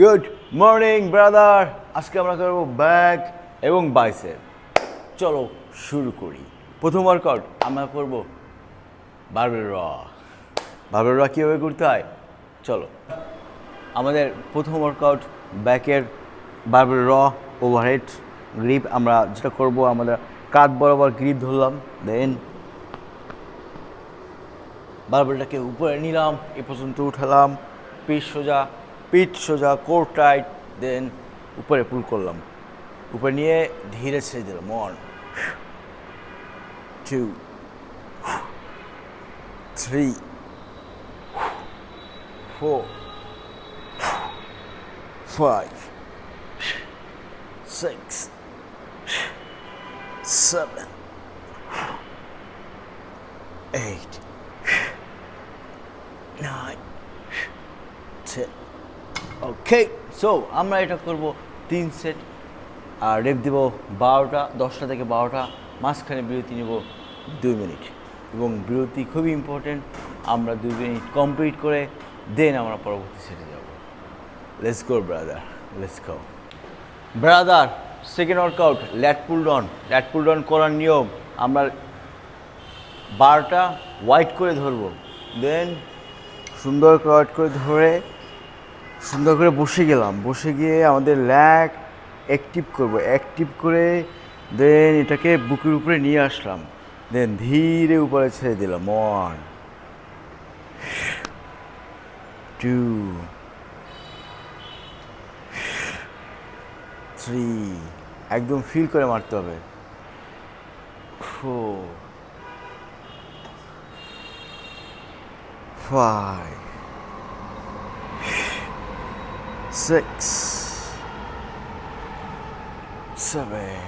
Good morning brother. আজকে আমরা করব ব্যাক এবং বাইসেপ। চলো শুরু করি। প্রথম ওয়ার্কআউট আমরা করব বারবেল র। বারবেল র কীভাবে করতে হয় চলো। আমাদের প্রথম ওয়ার্কআউট ব্যাকের বারবেল র ওভারহেড গ্রিপ। আমরা যেটা করব, আমাদের কাঁধ বরাবর গ্রিপ ধরলাম, দেন বারবেলটাকে উপরে নিলাম, এ পর্যন্ত উঠালাম, পিঠ সোজা, কোর টাইট, দেন উপরে পুল করলাম, উপরে নিয়ে ধীরে ছেড়ে দিলাম। 1 2 3 4 5 6 7 8 9 10। ওকে, সো আমরা এটা করব 3 সেট আর রেপ দেব 12টা, 10টা থেকে 12টা। মাঝখানে বিরতি নেব 2 মিনিট, এবং বিরতি খুবই ইম্পর্টেন্ট। আমরা 2 মিনিট কমপ্লিট করে দেন আমরা পরবর্তী সেটে যাব। Let's go brother, let's go brother. Second workout ল্যাট pull down. ল্যাট pull down করার নিয়ম, আমরা বারটা ওয়াইড করে ধরবো, দেন সুন্দর করে ওয়াইড করে ধরে সুন্দর করে বসে গেলাম। বসে গিয়ে আমাদের ল্যাগ অ্যাক্টিভ করব, অ্যাক্টিভ করে দেন এটাকে বুকের উপরে নিয়ে আসলাম, দেন ধীরে উপরে ছেড়ে দিলাম। 1 2 3, একদম ফিল করে মারতে হবে। 4 5 6 7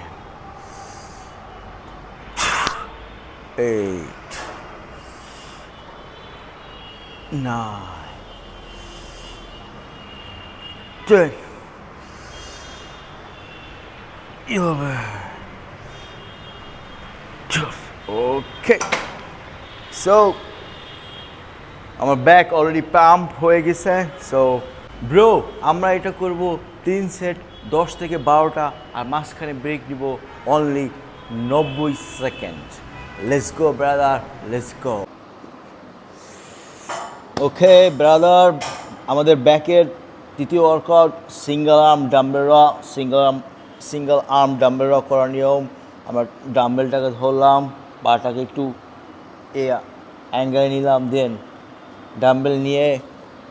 8 9 10 11 12। ওকে, সো আমার ব্যাক অলরেডি পাম্প হয়ে গেছে। সো ব্রো, আমরা এটা করব 3 সেট, 10 থেকে 12টা, আর মাঝখানে ব্রেক নিব only 90 second. Let's go brother, let's go. Okay brother, আমাদের ব্যাকের তৃতীয় ওয়ার্কআউট সিঙ্গেল আর্ম ডাম্বেল র। সিঙ্গেল আর্ম ডাম্বেল র করার নিয়ম, আমরা ডাম্বেলটাকে ধরলাম, পাটাকে একটু এ অ্যাঙ্গেলে নিলাম, দেন ডাম্বেল নিয়ে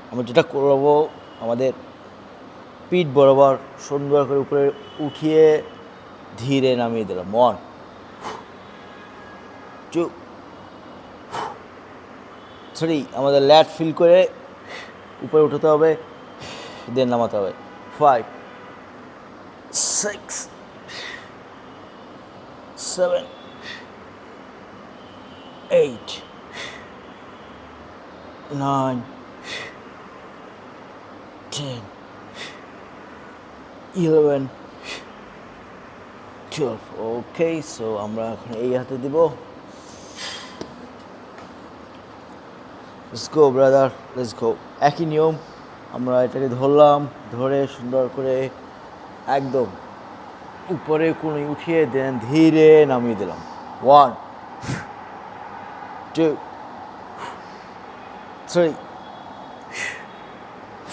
আমরা যেটা করবো, আমাদের পিঠ বরাবর সুন্দর করে উপরে উঠিয়ে ধীরে নামিয়ে দিলাম। 1 2 3, আমাদের ল্যাট ফিল করে উপরে উঠাতে হবে, দেন নামাতে হবে। 5 6 7 8 9 10 11 12। ওকে, সো আমরা এখন এই হাতে দিব। লেটস গো ব্রাদার, লেটস গো। একই নিয়ম, আমরা এটাকে ধরলাম, ধরে সুন্দর করে একদম উপরে কোনো উঠিয়ে দেন ধীরে নামিয়ে দিলাম। 1 2 3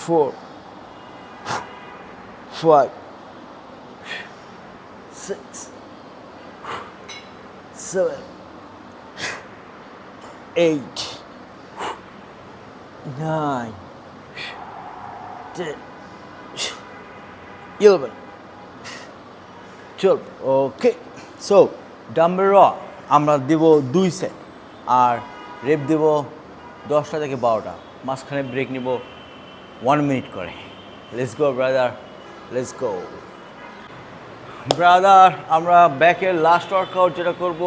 4 5 6 7 8 9 10 11 12। ওকে, সো ডাম্বেল র আমরা দেব 2 সেট আর রেপ দেব 10টা থেকে 12টা। মাঝখানে ব্রেক নিব 1 মিনিট করে। Let's go brother, let's go brother. আমরা ব্যাকের লাস্ট ওয়ার্কআউট যেটা করব,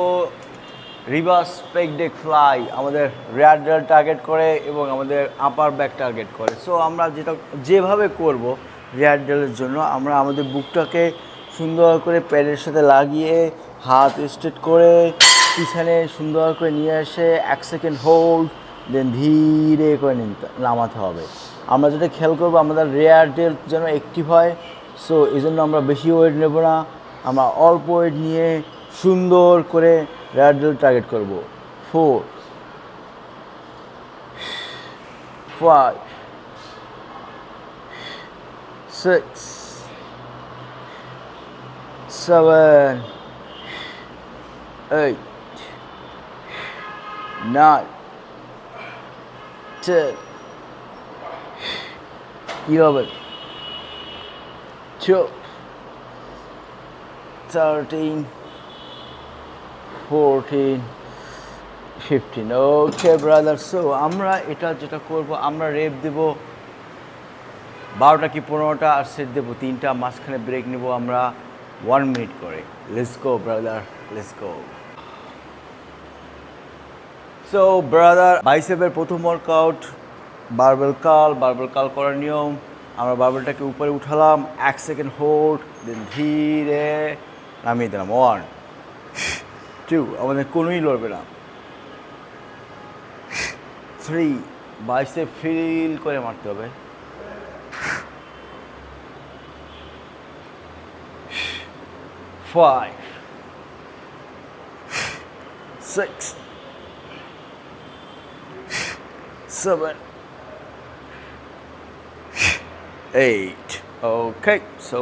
রিভার্স পেগ ডেক ফ্লাই। আমাদের রেয়ার ডেল টার্গেট করে এবং আমাদের আপার ব্যাক টার্গেট করে। সো আমরা যেভাবে করব রেয়ার ডেলের জন্য, আমরা আমাদের বুকটাকে সুন্দর করে প্যাডের সাথে লাগিয়ে হাত স্ট্রেট করে পিছনে সুন্দর করে নিয়ে এসে 1 সেকেন্ড হোল্ড, দেন ধীরে করে নামাতে হবে। আমরা যেটা খেয়াল করবো আমাদের রেয়ার ডেল যেন অ্যাক্টিভ হয়। সো এই জন্য আমরা বেশি ওয়েট নেব না, আমরা অল্প ওয়েট নিয়ে সুন্দর করে রেয়ার ডেল টার্গেট করব। 4 5 6 7 8 9 10 11 12 13 14 15। ওকে ব্রাদার, সো আমরা এটা যেটা করব, আমরা রেপ দেব 12টা কি 15টা, আর সেট দেবো 3টা, মাঝখানে ব্রেক নেব আমরা 1 মিনিট করে। Let's go brother, let's go. So brother, বাইসেপের প্রথম ওয়ার্কআউট বারবেল কাল করার নিয়ম। আমরা বারবেলটাকে উপরে উঠালাম, 1 সেকেন্ড হোল্ড, দেন ধীরে নামিয়ে দিলাম। 1 2, আমাদের কোনোই লড়বে না। 3, বাইসেপ ফিল করে মারতে হবে। 5 6 7 8। ওকে, সো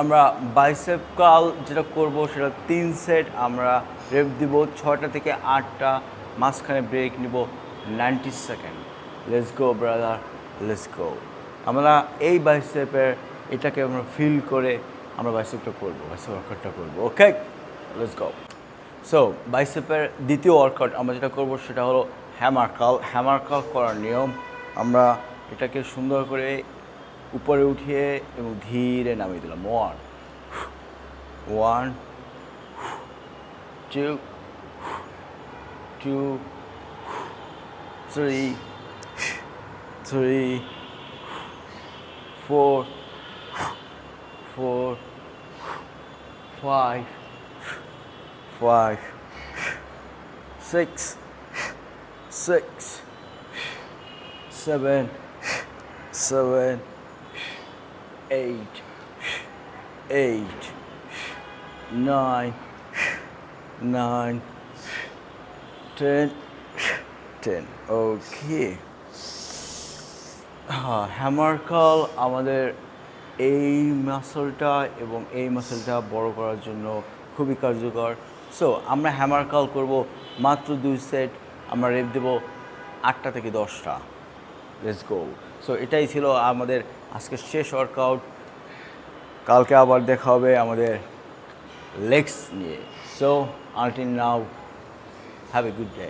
আমরা বাইসেপ কার্ল যেটা করব সেটা 3 সেট, আমরা রেপ দিব 6টা থেকে 8টা, মাঝখানে ব্রেক নিব 90 second. Let's go brother, let's গো। আমরা এই বাইসেপের এটাকে আমরা ফিল করে আমরা বাইসেপটা করবো, বাইসেপ ওয়ার্কআউটটা করবো। ওকে, লেটস গো। সো বাইসেপের দ্বিতীয় ওয়ার্কআউট আমরা যেটা করব সেটা হলো হ্যামার কার্ল করার নিয়ম। আমরা এটাকে সুন্দর করে উপরে উঠিয়ে এবং ধীরে নামিয়ে দিলাম। 1 2 2 3 4 5 6 7 8 9 10। ওকে, হ্যামার কার্ল আমাদের এই মাসলটা এবং এই মাসলটা বড় করার জন্য খুবই কার্যকর। সো আমরা হ্যামার কার্ল করব মাত্র 2 সেট, আমরা রেপ দেব 8টা থেকে 10টা। Let's go. সো এটাই ছিল আমাদের আজকের শেষ ওয়ার্কআউট। কালকে আবার দেখা হবে আমাদের লেগস নিয়ে। So until now, have a good day.